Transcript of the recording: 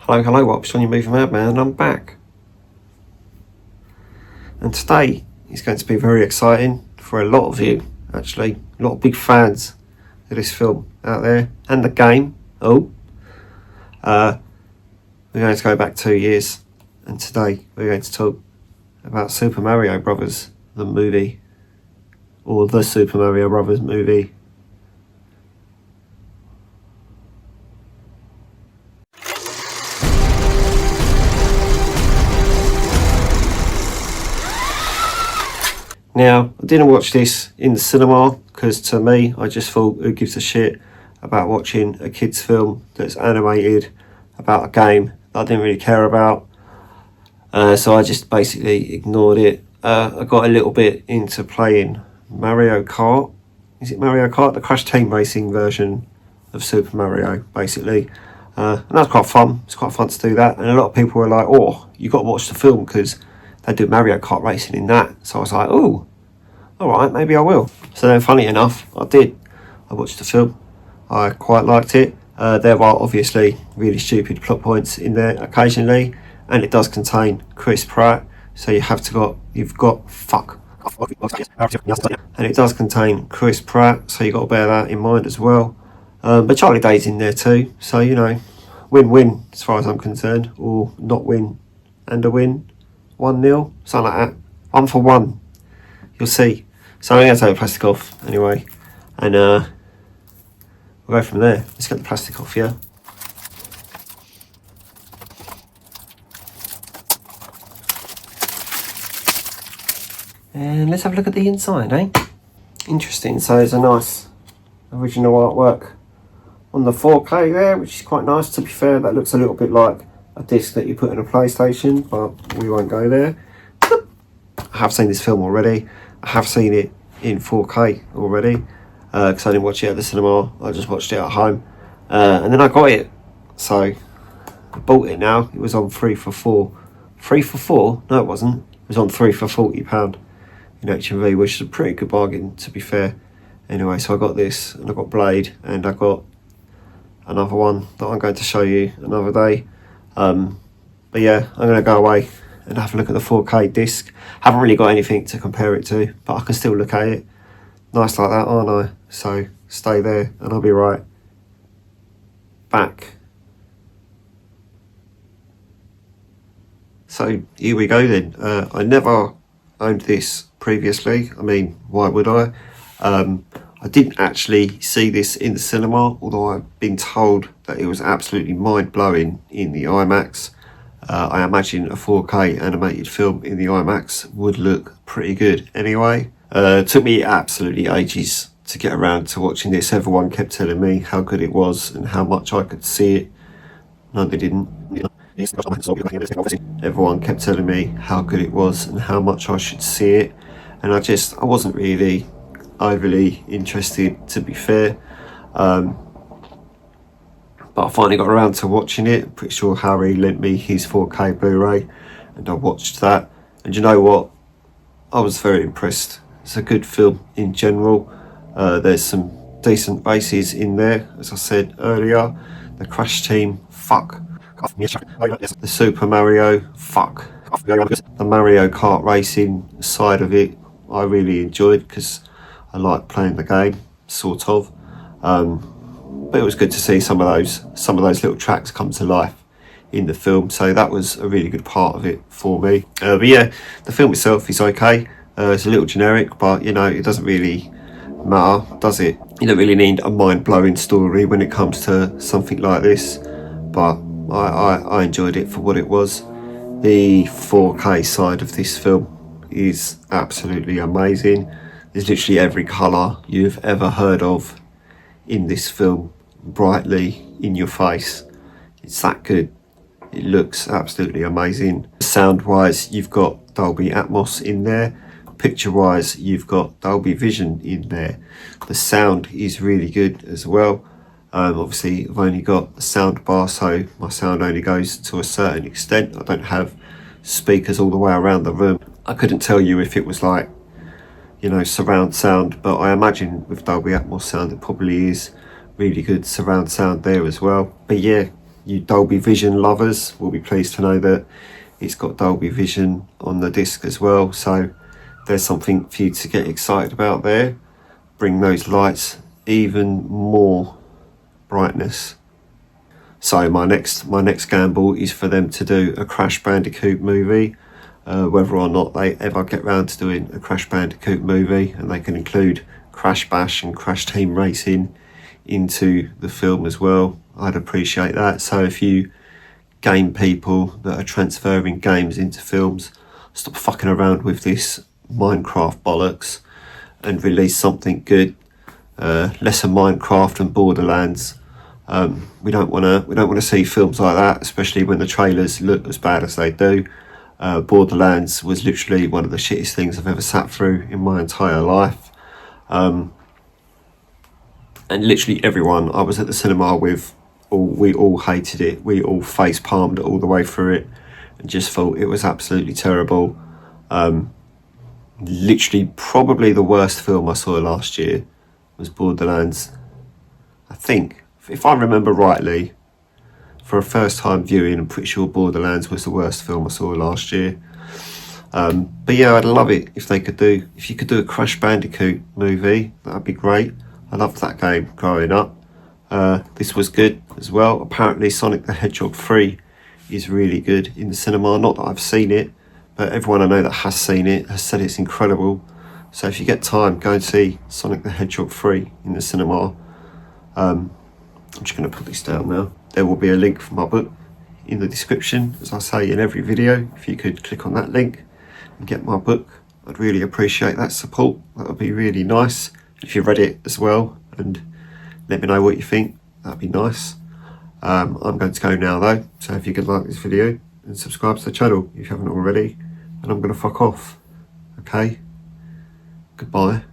Hello, Watch on your Movie Madman, and I'm back. And today is going to be very exciting for a lot of you, actually. A lot of big fans of this film out there, and the game. We're going to go back 2 years, and today we're going to talk about Super Mario Brothers, the movie, or the Super Mario Brothers movie. Now, I didn't watch this in the cinema because to me, I just thought, who gives a shit about watching a kids' film that's animated about a game that I didn't really care about. So I just basically ignored it. I got a little bit into playing Mario Kart. Is it Mario Kart? The Crash Team Racing version of Super Mario, basically. And that's quite fun. It's quite fun to do that. And a lot of people were like, oh, you got to watch the film because they do Mario Kart racing in that. So I was like, oh, alright, maybe I will. So then, funny enough, I did. I watched the film. I quite liked it. There are obviously really stupid plot points in there occasionally, and it does contain Chris Pratt. So and it does contain Chris Pratt, so you've got to bear that in mind as well. But Charlie Day's in there too, so win-win as far as I'm concerned, or not win and a win. 1-0, something like that. 1 for 1. You'll see. So I'm going to take the plastic off anyway, and we'll go from there. Let's get the plastic off, yeah? And let's have a look at the inside, eh? Interesting. So there's a nice original artwork on the 4K there, which is quite nice. To be fair, that looks a little bit like a disc that you put in a PlayStation, but we won't go there. I have seen this film already. I have seen it in 4K already, because I didn't watch it at the cinema. I just watched it at home, and then I got it. So I bought it now. It was on 3 for 4. 3 for 4? No, it wasn't. It was on 3 for £40 in HMV, which is a pretty good bargain, to be fair. Anyway, so I got this, and I got Blade, and I got another one that I'm going to show you another day. But yeah, I'm going to go away and have a look at the 4K disc. Haven't really got anything to compare it to, but I can still look at it. Nice like that, aren't I? So stay there and I'll be right back. So here we go then. I never owned this previously. I mean, why would I? I didn't actually see this in the cinema, although I've been told that it was absolutely mind-blowing in the IMAX. I imagine a 4K animated film in the IMAX would look pretty good anyway. It took me absolutely ages to get around to watching this. Everyone kept telling me how good it was and how much I could see it. No, they didn't. Everyone kept telling me how good it was and how much I should see it. And I wasn't really overly interested, to be fair. But I finally got around to watching it. I'm pretty sure Harry lent me his 4K Blu-ray and I watched that. And you know what? I was very impressed. It's a good film in general. There's some decent bases in there, as I said earlier. The Crash Team, fuck. The Super Mario, fuck. The Mario Kart racing side of it, I really enjoyed because I like playing the game, sort of. But it was good to see some of those little tracks come to life in the film, so that was a really good part of it for me. But yeah, the film itself is okay. It's a little generic, but it doesn't really matter, does it? You don't really need a mind-blowing story when it comes to something like this, but I enjoyed it for what it was. The 4K side of this film is absolutely amazing. There's literally every colour you've ever heard of in this film brightly in your face. It's that good. It looks absolutely amazing. Sound wise, you've got Dolby Atmos in there. Picture wise, you've got Dolby Vision in there. The sound is really good as well. Obviously I've only got a sound bar, so my sound only goes to a certain extent. I don't have speakers all the way around the room. I couldn't tell you if it was like surround sound, but I imagine with Dolby Atmos sound it probably is really good surround sound there as well. But yeah, you Dolby Vision lovers will be pleased to know that it's got Dolby Vision on the disc as well, so there's something for you to get excited about there. Bring those lights even more brightness. So my next gamble is for them to do a Crash Bandicoot movie. Whether or not they ever get round to doing a Crash Bandicoot movie, and they can include Crash Bash and Crash Team Racing into the film as well, I'd appreciate that. So if you game people that are transferring games into films, stop fucking around with this Minecraft bollocks and release something good. Less of Minecraft and Borderlands. We don't want to see films like that, especially when the trailers look as bad as they do. Borderlands was literally one of the shittest things I've ever sat through in my entire life. And literally everyone I was at the cinema with, we all hated it. We all face palmed all the way through it and just thought it was absolutely terrible. Literally probably the worst film I saw last year was Borderlands. I think, if I remember rightly, for a first time viewing, I'm pretty sure Borderlands was the worst film I saw last year. But yeah, I'd love it if you could do a Crash Bandicoot movie. That'd be great. I loved that game growing up. This was good as well. Apparently Sonic the Hedgehog 3 is really good in the cinema. Not that I've seen it, but everyone I know that has seen it has said it's incredible. So if you get time, go and see Sonic the Hedgehog 3 in the cinema. I'm just going to put this down now. There will be a link for my book in the description, as I say in every video. If you could click on that link and get my book, I'd really appreciate that support. That would be really nice. If you've read it as well, and let me know what you think, that'd be nice. I'm going to go now though, so if you could like this video and subscribe to the channel if you haven't already, and I'm going to fuck off. Okay? Goodbye.